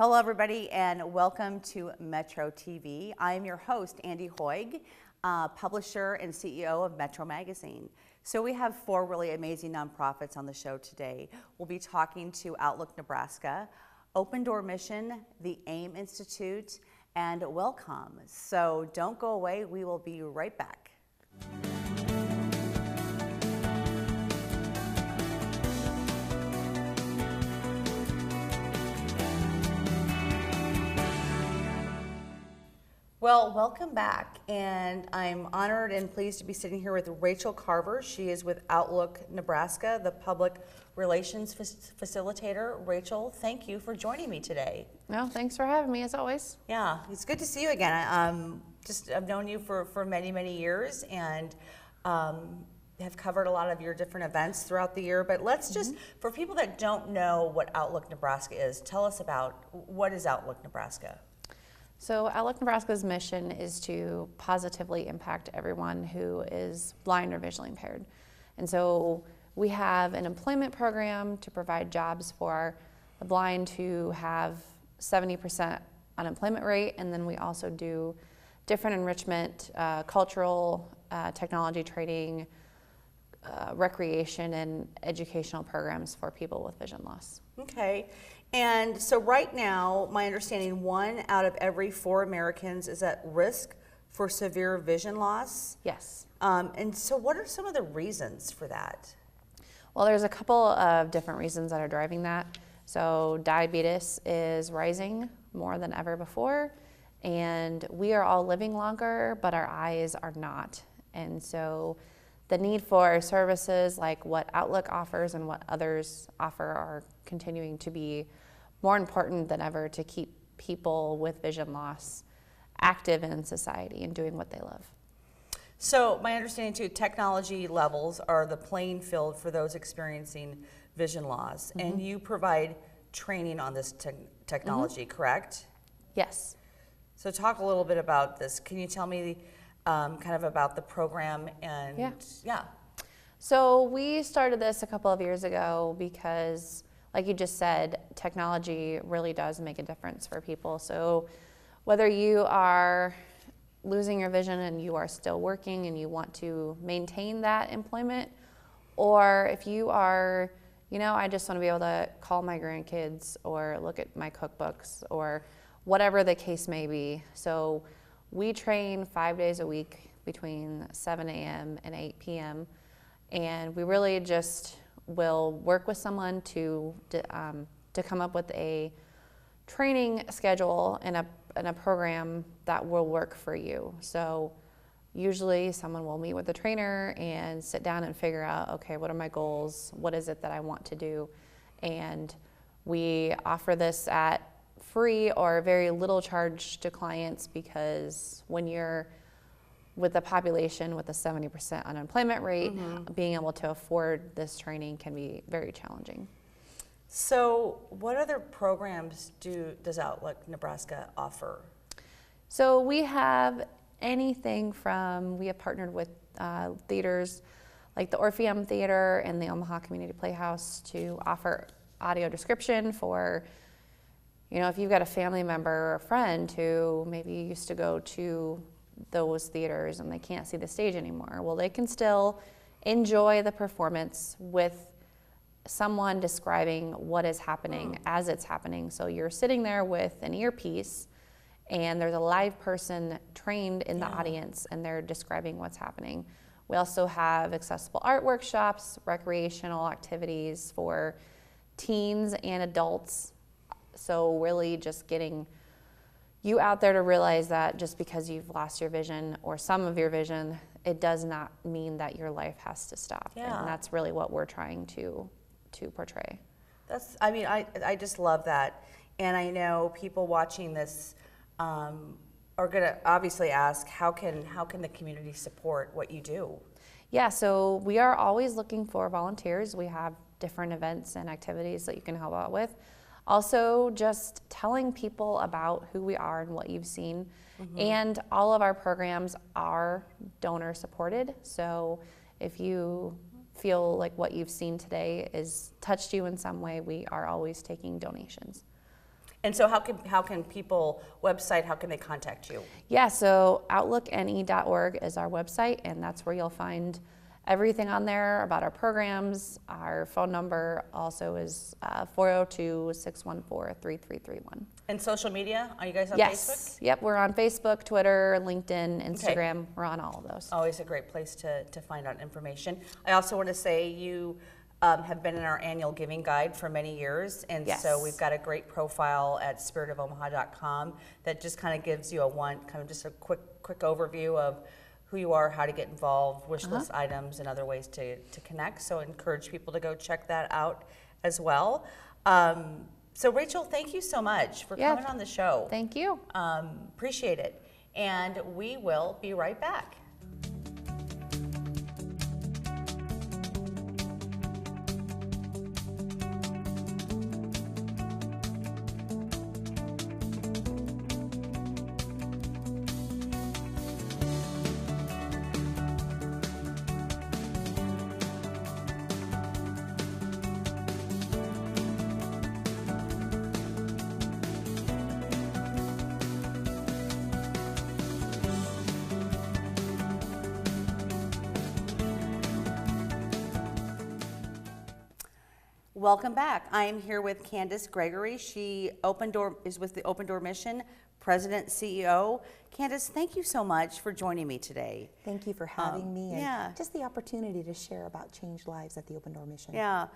Hello, everybody, and welcome to Metro TV. I am your host, Andy Hoig, publisher and CEO of Metro Magazine. So we have four really amazing nonprofits on the show today. We'll be talking to Outlook Nebraska, Open Door Mission, the AIM Institute, and Welcome. So don't go away. We will be right back. Well, welcome back, and I'm honored and pleased to be sitting here with Rachel Carver. She is with Outlook Nebraska, the public relations facilitator. Rachel, thank you for joining me today. No, thanks for having me, as always. Yeah, it's good to see you again. I've known you for many, many years, and have covered a lot of your different events throughout the year. But let's just, for people that don't know what Outlook Nebraska is, tell us about what is Outlook Nebraska? So Outlook Nebraska's mission is to positively impact everyone who is blind or visually impaired. And so we have an employment program to provide jobs for the blind who have 70% unemployment rate, and then we also do different enrichment, cultural, technology training, recreation, and educational programs for people with vision loss. Okay. And so right now, my understanding, 1 out of every 4 Americans is at risk for severe vision loss. Yes. And so what are some of the reasons for that? Well, there's a couple of different reasons that are driving that. So diabetes is rising more than ever before, and we are all living longer, but our eyes are not. And so the need for services like what Outlook offers and what others offer are continuing to be more important than ever to keep people with vision loss active in society and doing what they love. So my understanding too, technology levels are the playing field for those experiencing vision loss, and you provide training on this technology, correct? Yes. So talk a little bit about this. Can you tell me kind of about the program and yeah. So we started this a couple of years ago because, like you just said, technology really does make a difference for people. So whether you are losing your vision and you are still working and you want to maintain that employment, or if you are, I just want to be able to call my grandkids or look at my cookbooks or whatever the case may be. So we train 5 days a week between 7 a.m. and 8 p.m. And we really just will work with someone to come up with a training schedule and a program that will work for you. So usually someone will meet with a trainer and sit down and figure out, okay, what are my goals? What is it that I want to do? And we offer this at free or very little charge to clients, because when you're with a population with a 70% unemployment rate, being able to afford this training can be very challenging. So what other programs does Outlook Nebraska offer? So we have anything from, we have partnered with theaters like the Orpheum Theater and the Omaha Community Playhouse to offer audio description for, if you've got a family member or a friend who maybe used to go to those theaters and they can't see the stage anymore. Well, they can still enjoy the performance with someone describing what is happening as it's happening. So you're sitting there with an earpiece and there's a live person trained in the audience and they're describing what's happening. We also have accessible art workshops, recreational activities for teens and adults. So really just getting you out there to realize that just because you've lost your vision or some of your vision, it does not mean that your life has to stop. Yeah. And that's really what we're trying to portray. I just love that. And I know people watching this are going to obviously ask, how can the community support what you do? Yeah, so we are always looking for volunteers. We have different events and activities that you can help out with. Also, just telling people about who we are and what you've seen. And all of our programs are donor supported. So if you feel like what you've seen today has touched you in some way, we are always taking donations. And so how can people, website, how can they contact you? Yeah, so outlookne.org is our website, and that's where you'll find everything on there about our programs. Our phone number also is 402-614-3331. And social media, are you guys on Yes. Facebook? Yep, we're on Facebook, Twitter, LinkedIn, Instagram. We're on all of those. Always a great place to find out information. I also want to say you have been in our annual giving guide for many years, and Yes. so we've got a great profile at spiritofomaha.com that just kind of gives you just a quick overview of who you are, how to get involved, wish list items, and other ways to connect. So I encourage people to go check that out as well. So Rachel, thank you so much for coming on the show. Thank you. Appreciate it. And we will be right back. Welcome back. I am here with Candace Gregory. She is with the Open Door Mission, President, CEO. Candace, thank you so much for joining me today. Thank you for having me and yeah. just the opportunity to share about changed lives at the Open Door Mission. Yeah,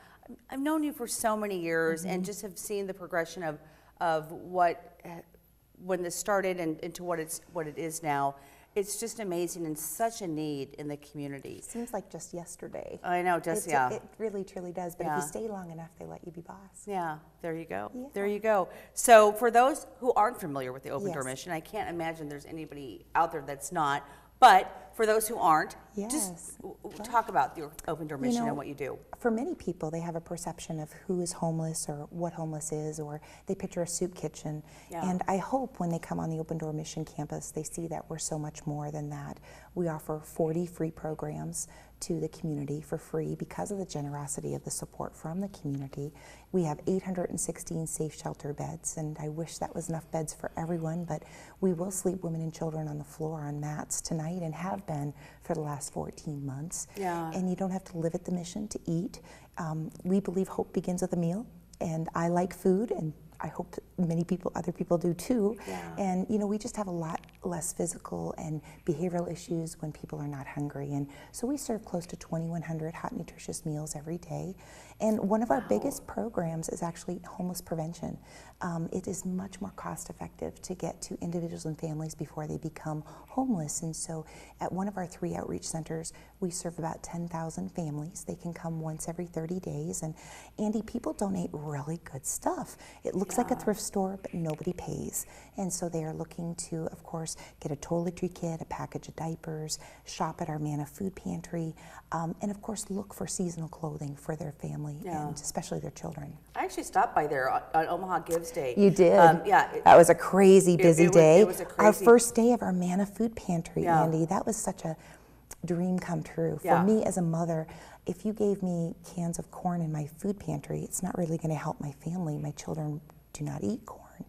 I've known you for so many years and just have seen the progression of when this started and to what it is now. It's just amazing and such a need in the community. Seems like just yesterday. I know, yeah. It really, truly does. But Yeah. if you stay long enough, they let you be boss. Yeah, there you go. Yeah. There you go. So for those who aren't familiar with the Open Door Yes. Mission, I can't imagine there's anybody out there that's not, but for those who aren't, Yes. just talk about your Open Door Mission and what you do. For many people, they have a perception of who is homeless or what homeless is, or they picture a soup kitchen. Yeah. And I hope when they come on the Open Door Mission campus, they see that we're so much more than that. We offer 40 free programs to the community for free because of the generosity of the support from the community. We have 816 safe shelter beds, and I wish that was enough beds for everyone, but we will sleep women and children on the floor on mats tonight and have been for the last 14 months. Yeah. And you don't have to live at the mission to eat. We believe hope begins with a meal, and I like food, and I hope other people do too. Yeah. And we just have a lot less physical and behavioral issues when people are not hungry. And so we serve close to 2,100 hot, nutritious meals every day. And one of our biggest programs is actually homeless prevention. It is much more cost effective to get to individuals and families before they become homeless. And so at one of our 3 outreach centers, we serve about 10,000 families. They can come once every 30 days. And Andy, people donate really good stuff. It looks like a thrift store, but nobody pays. And so they are looking to, of course, get a toiletry kit, a package of diapers, shop at our Manna food pantry, and of course look for seasonal clothing for their family and especially their children. I actually stopped by there on Omaha Gives Day. You did? Yeah. That was a crazy busy day. It was a crazy. Our first day of our Manna food pantry, Yeah. Andy, that was such a dream come true. Yeah. For me as a mother, if you gave me cans of corn in my food pantry, it's not really going to help my family. My children do not eat corn.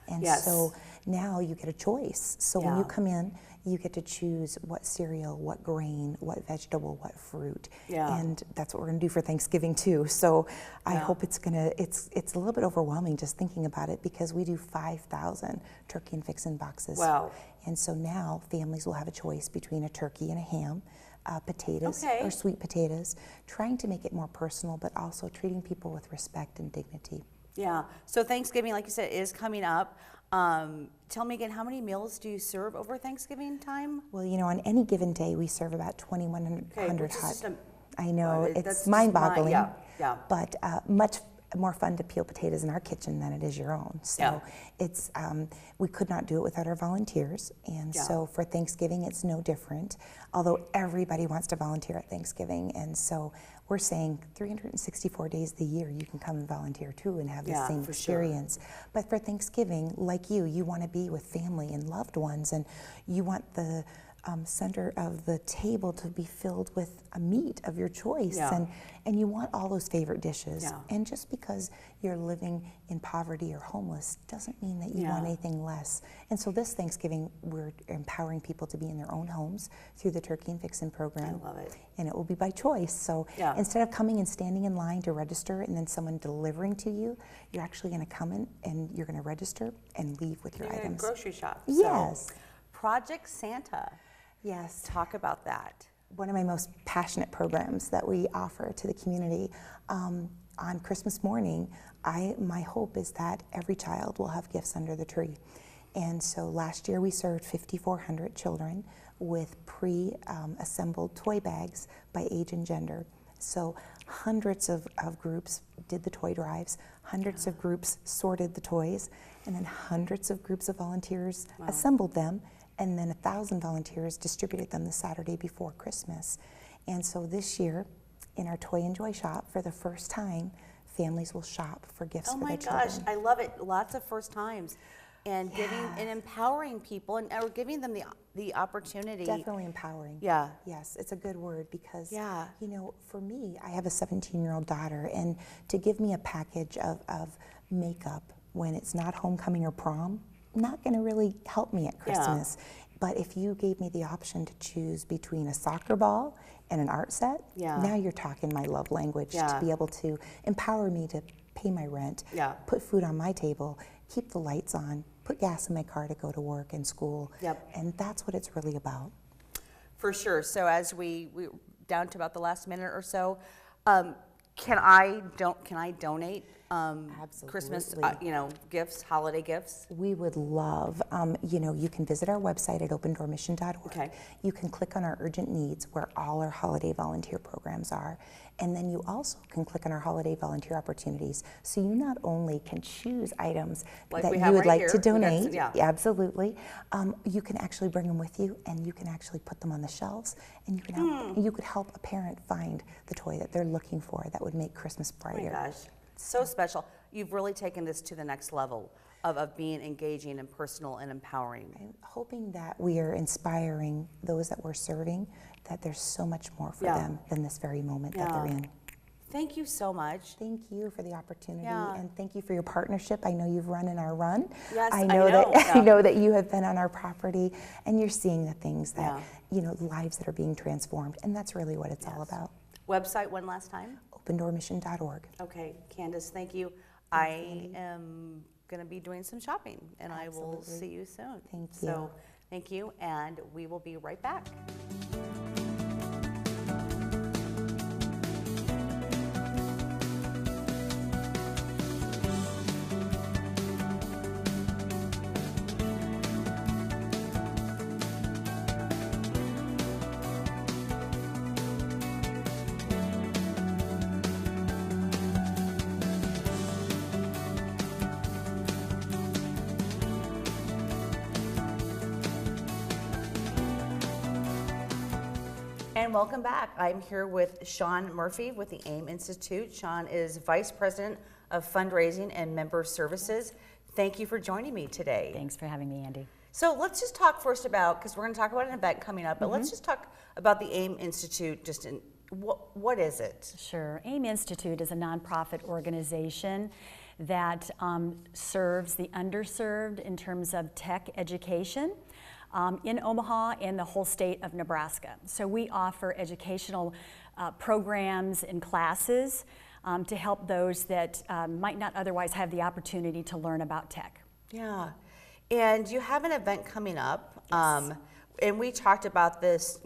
And Yes. so now you get a choice. So when Yeah. you come in, you get to choose what cereal, what grain, what vegetable, what fruit. Yeah. And that's what we're going to do for Thanksgiving too. So I Yeah. hope it's a little bit overwhelming just thinking about it because we do 5,000 turkey and fixin' boxes. Wow. And so now families will have a choice between a turkey and a ham, potatoes Okay. or sweet potatoes, trying to make it more personal, but also treating people with respect and dignity. Yeah. So Thanksgiving, like you said, is coming up. Tell me again, how many meals do you serve over Thanksgiving time? Well, on any given day, we serve about 2,100 which is hot. just a- I know, that's it's just mind-boggling. yeah. But much more fun to peel potatoes in our kitchen than it is your own. So Yeah. it's we could not do it without our volunteers, and Yeah. so for Thanksgiving it's no different. Although everybody wants to volunteer at Thanksgiving, and so we're saying 364 days of the year you can come and volunteer too and have the Yeah, same for sure. experience. But for Thanksgiving, like you want to be with family and loved ones, and you want the center of the table to be filled with a meat of your choice, Yeah. and you want all those favorite dishes. Yeah. And just because you're living in poverty or homeless doesn't mean that you Yeah. want anything less. And so this Thanksgiving, we're empowering people to be in their own homes through the Turkey and Fixin' program. I love it. And it will be by choice. So Yeah. instead of coming and standing in line to register and then someone delivering to you, you're actually going to come in and you're going to register and leave with your You're in a items. grocery shop. Yes. So, Project Santa. Yes. Talk about that. One of my most passionate programs that we offer to the community. On Christmas morning, my hope is that every child will have gifts under the tree. And so last year we served 5,400 children with pre-assembled toy bags by age and gender. So hundreds of groups did the toy drives, hundreds of groups sorted the toys, and then hundreds of groups of volunteers assembled them, and then 1,000 volunteers distributed them the Saturday before Christmas. And so this year, in our Toy and Joy shop, for the first time, families will shop for gifts Oh for my their children. gosh, I love it. Lots of first times. And giving and empowering people or giving them the opportunity. Definitely empowering. Yeah. Yes, it's a good word because, Yeah. you know, for me, I have a 17-year-old daughter, and to give me a package of makeup when it's not homecoming or prom, not going to really help me at Christmas. But if you gave me the option to choose between a soccer ball and an art set, now you're talking my love language to be able to empower me to pay my rent, put food on my table, keep the lights on, put gas in my car to go to work and school. And that's what it's really about. For sure. So as we down to about the last minute or so, can I donate Christmas gifts, holiday gifts? We would love, you can visit our website at opendoormission.org. Okay. You can click on our urgent needs where all our holiday volunteer programs are. And then you also can click on our holiday volunteer opportunities. So you not only can choose items Like that we you have would right like here. to We got donate, some- absolutely. You can actually bring them with you, and you can actually put them on the shelves, and you can help, you could help a parent find the toy that they're looking for that would make Christmas Oh my brighter. gosh, so special. You've really taken this to the next level of being engaging and personal and empowering. I'm hoping that we are inspiring those that we're serving, that there's so much more for them than this very moment that they're in. Thank you so much. Thank you for the opportunity, and thank you for your partnership. I know you've run in our run. Yes, I know that yeah. I know that you have been on our property, and you're seeing the things that lives that are being transformed, and that's really what it's all about. Website one last time? opendoormission.org. Okay, Candace, thank you. I am going to be doing some shopping, and I will see you soon. Thank you. So, thank you, and we will be right back. And welcome back. I'm here with Sean Murphy with the AIM Institute. Sean is Vice President of Fundraising and Member Services. Thank you for joining me today. Thanks for having me, Andy. So let's just talk first about, because we're going to talk about an event coming up, but let's just talk about the AIM Institute. What is it? Sure. AIM Institute is a nonprofit organization that serves the underserved in terms of tech education. In Omaha and the whole state of Nebraska. So we offer educational programs and classes to help those that might not otherwise have the opportunity to learn about tech. Yeah, and you have an event coming up, and we talked about this,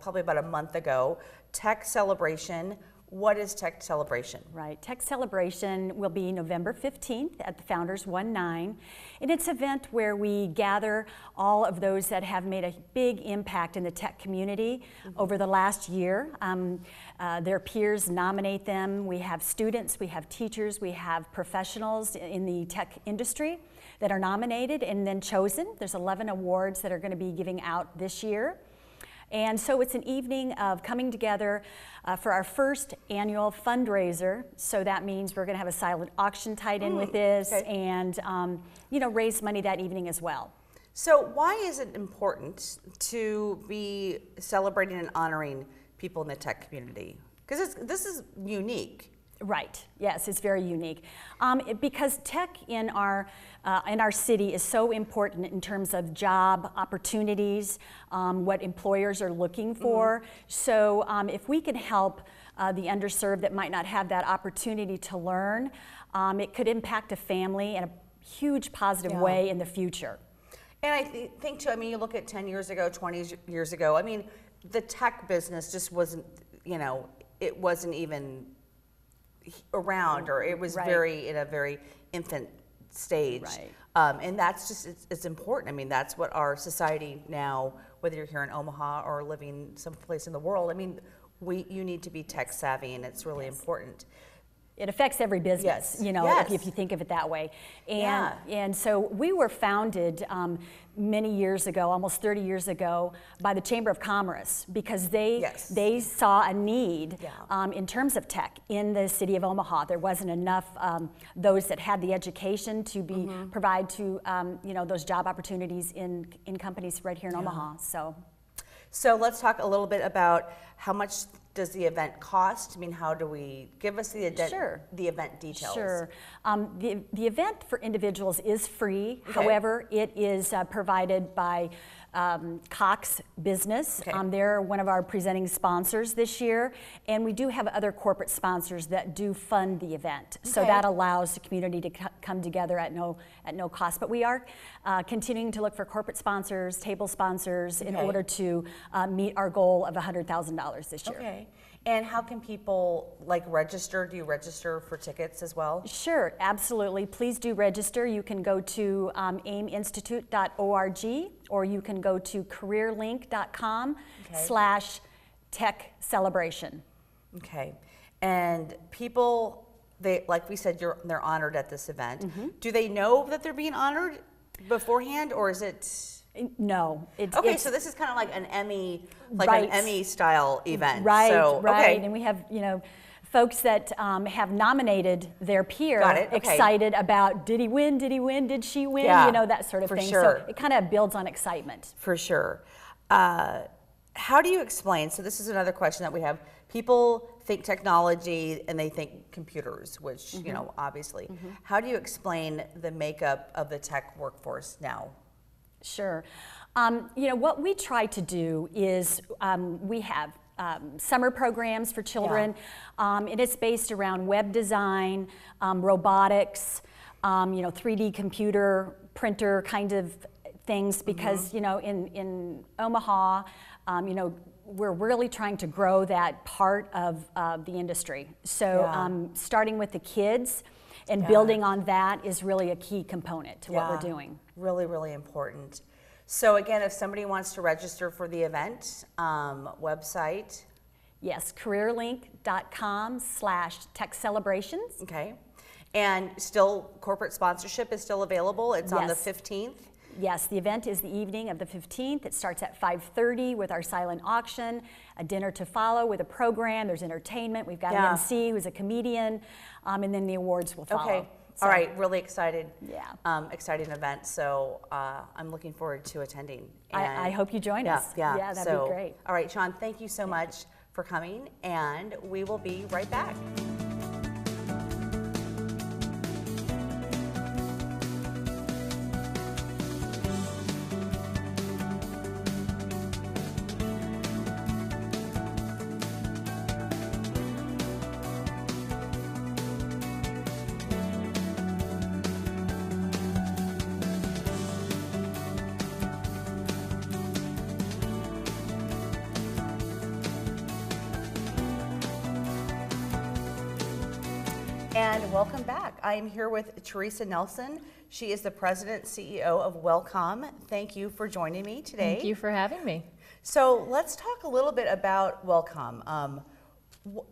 probably about a month ago, Tech Celebration. What is Tech Celebration? Right. Tech Celebration will be November 15th at the Founders 19, and it's an event where we gather all of those that have made a big impact in the tech community over the last year. Their peers nominate them. We have students, we have teachers, we have professionals in the tech industry that are nominated and then chosen. There's 11 awards that are going to be giving out this year. And so it's an evening of coming together for our first annual fundraiser. So that means we're going to have a silent auction tied in with this and, raise money that evening as well. So why is it important to be celebrating and honoring people in the tech community? Because this is unique. Right. Yes, it's very unique because tech in our city is so important in terms of job opportunities, what employers are looking for. So if we can help the underserved that might not have that opportunity to learn, it could impact a family in a huge positive way in the future. And I think too, I mean, you look at 10 years ago, 20 years ago, I mean, the tech business just wasn't, you know, it wasn't even around, or it was in a very infant stage. Right. And that's just, it's important. I mean, that's what our society now, whether you're here in Omaha or living someplace in the world, I mean, you need to be tech savvy, and it's really important. It affects every business, you know, if you think of it that way. And so we were founded many years ago, almost 30 years ago, by the Chamber of Commerce, because they saw a need in terms of tech in the city of Omaha. There wasn't enough those that had the education to be provide to you know, those job opportunities in companies right here in Omaha. So let's talk a little bit about how much does the event cost? I mean, how do we give us the event details? Sure. The event for individuals is free. However, it is provided by Cox Business. They're one of our presenting sponsors this year, and we do have other corporate sponsors that do fund the event. So that allows the community to come together at no cost. But we are continuing to look for corporate sponsors, table sponsors, in order to meet our goal of $100,000 this year. Okay. And how can people register? Do you register for tickets as well? Sure, absolutely. Please do register. You can go to aiminstitute.org, or you can go to careerlink.com/tech celebration. Okay. And people, like we said, they're honored at this event. Do they know that they're being honored beforehand, or is it? No. So this is kind of like an Emmy, an Emmy style event. Right, so, right. And we have, you know, folks that have nominated their peer excited about, did he win, did she win, you know, that sort of thing. Sure. So it kind of builds on excitement. For sure. How do you explain, so this is another question that we have, people think technology and they think computers, which, you know, obviously. How do you explain the makeup of the tech workforce now? Sure. You know, what we try to do is we have summer programs for children, and it's based around web design, robotics, you know, 3D computer, printer kind of things, because, you know, in Omaha, you know, we're really trying to grow that part of the industry. So starting with the kids and building on that is really a key component to what we're doing. Really, really important. So again, if somebody wants to register for the event, website? Yes, careerlink.com/tech celebrations. Okay. And still, corporate sponsorship is still available? It's on the 15th? Yes, the event is the evening of the 15th. It starts at 5:30 with our silent auction, a dinner to follow with a program. There's entertainment. We've got an MC who's a comedian, and then the awards will follow. Okay. All right. Really excited. Yeah. Exciting event. So I'm looking forward to attending. I hope you join us. Yeah, that'd be great. All right, Sean, thank you so much for coming, and we will be right back. And welcome back. I am here with Teresa Nelson. She is the President and CEO of Wellcome. Thank you for joining me today. Thank you for having me. So let's talk a little bit about Wellcome.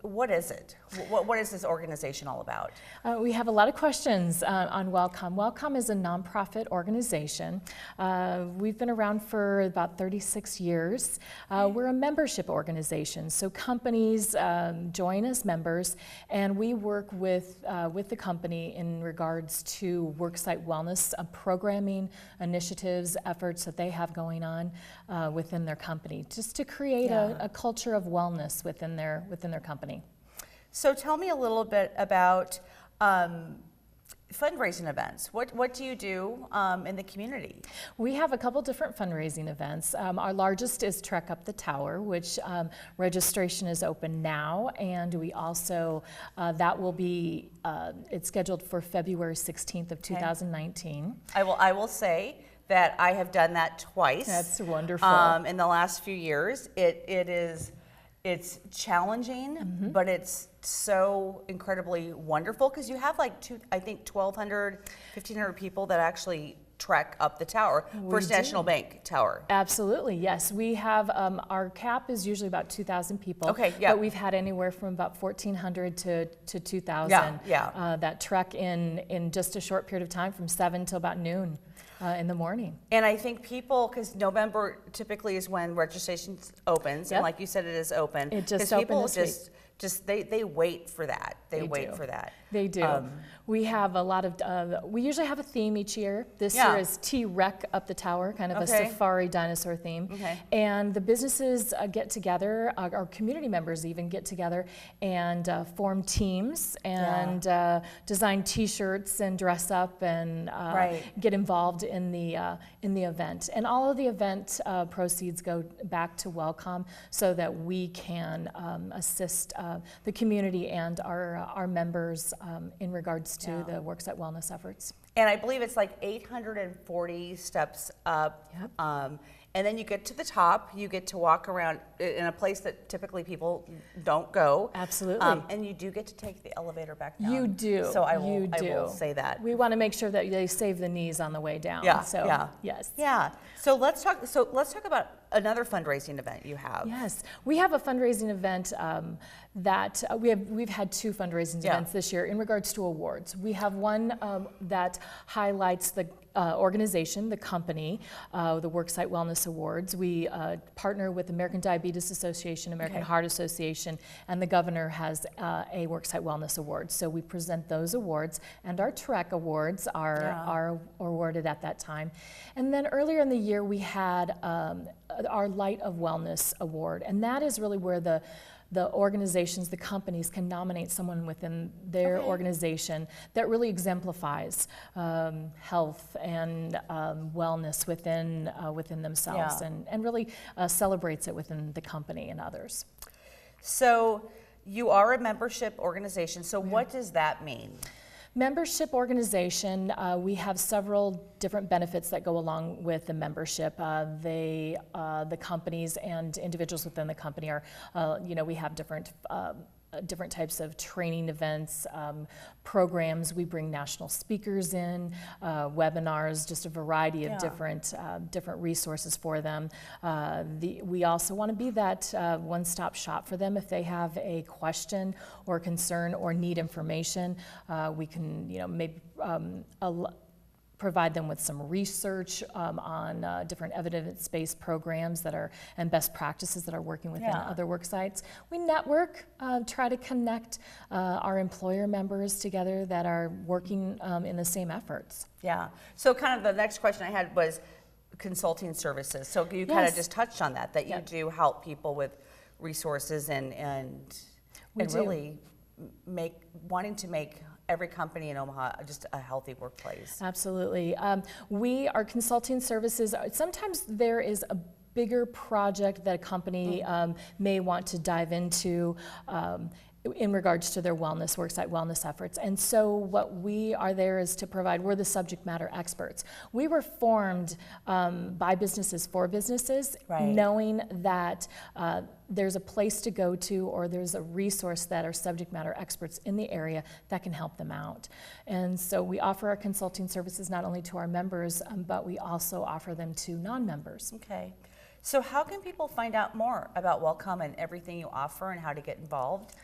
What is it? What is this organization all about? We have a lot of questions on WellCome. WellCome is a nonprofit organization. We've been around for about 36 years. We're a membership organization, so companies join as members, and we work with the company in regards to worksite wellness programming, initiatives, efforts that they have going on within their company, just to create a culture of wellness within their company. So tell me a little bit about fundraising events. What do you do in the community? We have a couple different fundraising events. Our largest is Trek Up the Tower, which registration is open now, and we also, that will be, it's scheduled for February 16th of 2019. I will say that I have done that twice. That's wonderful. In the last few years. It's challenging, but it's so incredibly wonderful because you have like 1,200, 1,500 people that actually trek up the tower, First National Bank Tower. Absolutely, yes. We have, our cap is usually about 2,000 people. Okay, yeah. But we've had anywhere from about 1,400 to 2,000 that trek in just a short period of time from 7 till about noon. In the morning. And I think people, because November typically is when registration opens, and like you said, it is open. It just opened this week. They wait for that. They wait for that. They do. We have a lot of, we usually have a theme each year. This year is T-Wreck Up the Tower, kind of a safari dinosaur theme. And the businesses get together, our community members even get together and form teams and design T-shirts and dress up and get involved in the event. And all of the event proceeds go back to WellCome so that we can assist the community and our members in regards to the worksite wellness efforts. And I believe it's like 840 steps up. And then you get to the top, you get to walk around in a place that typically people don't go. Absolutely. And you do get to take the elevator back down. You do. So I will say that. We want to make sure that they save the knees on the way down. Yes. Yeah. So let's talk about another fundraising event you have. Yes. We have a fundraising event that we've had two fundraising events this year in regards to awards. We have one that highlights the organization, the company, the Worksite Wellness Awards. We partner with American Diabetes Association, American Heart Association, and the governor has a Worksite Wellness Award. So we present those awards, and our Trek Awards are awarded at that time. And then earlier in the year, we had our Light of Wellness Award, and that is really where the organizations, the companies can nominate someone within their organization that really exemplifies health and wellness within themselves and really celebrates it within the company and others. So you are a membership organization. So what does that mean? Membership organization, we have several different benefits that go along with the membership. The companies and individuals within the company are, we have different types of training events, programs. We bring national speakers in, webinars, just a variety of different resources for them. We also want to be that one-stop shop for them if they have a question or concern or need information. We can, maybe provide them with some research on different evidence-based programs and best practices that are working within other work sites. We network, try to connect our employer members together that are working in the same efforts. Yeah. So kind of the next question I had was consulting services. So you kind of just touched on that you do help people with resources and really wanting to make every company in Omaha just a healthy workplace. Absolutely. We are consulting services. Sometimes there is a bigger project that a company may want to dive into in regards to their wellness, worksite wellness efforts. And so what we are there is to provide, we're the subject matter experts. We were formed by businesses for businesses, knowing that there's a place to go to or there's a resource that are subject matter experts in the area that can help them out. And so we offer our consulting services not only to our members, but we also offer them to non-members. Okay. So how can people find out more about Welcome and everything you offer and how to get involved?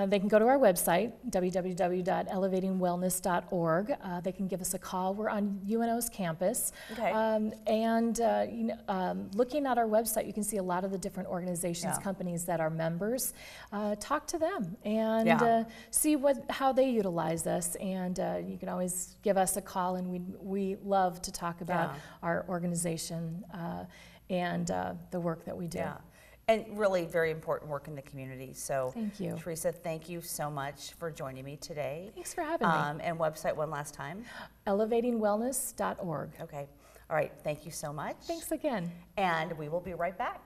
They can go to our website, www.elevatingwellness.org. They can give us a call. We're on UNO's campus. Okay. Looking at our website, you can see a lot of the different organizations, Yeah. companies that are members. Talk to them and Yeah. see how they utilize us. And you can always give us a call, and we love to talk about Yeah. our organization and the work that we do. Yeah. And really very important work in the community. So Thank you. Teresa, thank you so much for joining me today. Thanks for having me. And website one last time. Elevatingwellness.org. Okay. All right. Thank you so much. Thanks again. And we will be right back.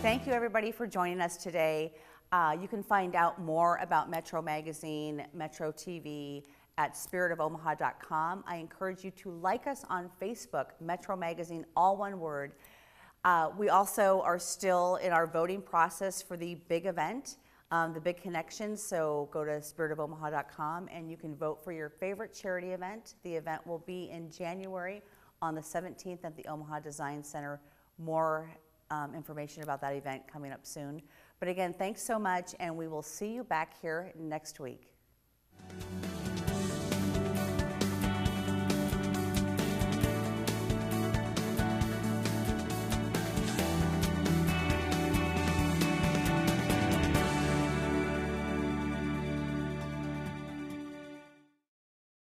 Thank you, everybody, for joining us today. You can find out more about Metro Magazine, Metro TV at spiritofomaha.com. I encourage you to like us on Facebook, Metro Magazine, all one word. We also are still in our voting process for the big event, the Big Connections. So go to spiritofomaha.com and you can vote for your favorite charity event. The event will be in January on the 17th at the Omaha Design Center. More information about that event coming up soon. But again, thanks so much, and we will see you back here next week.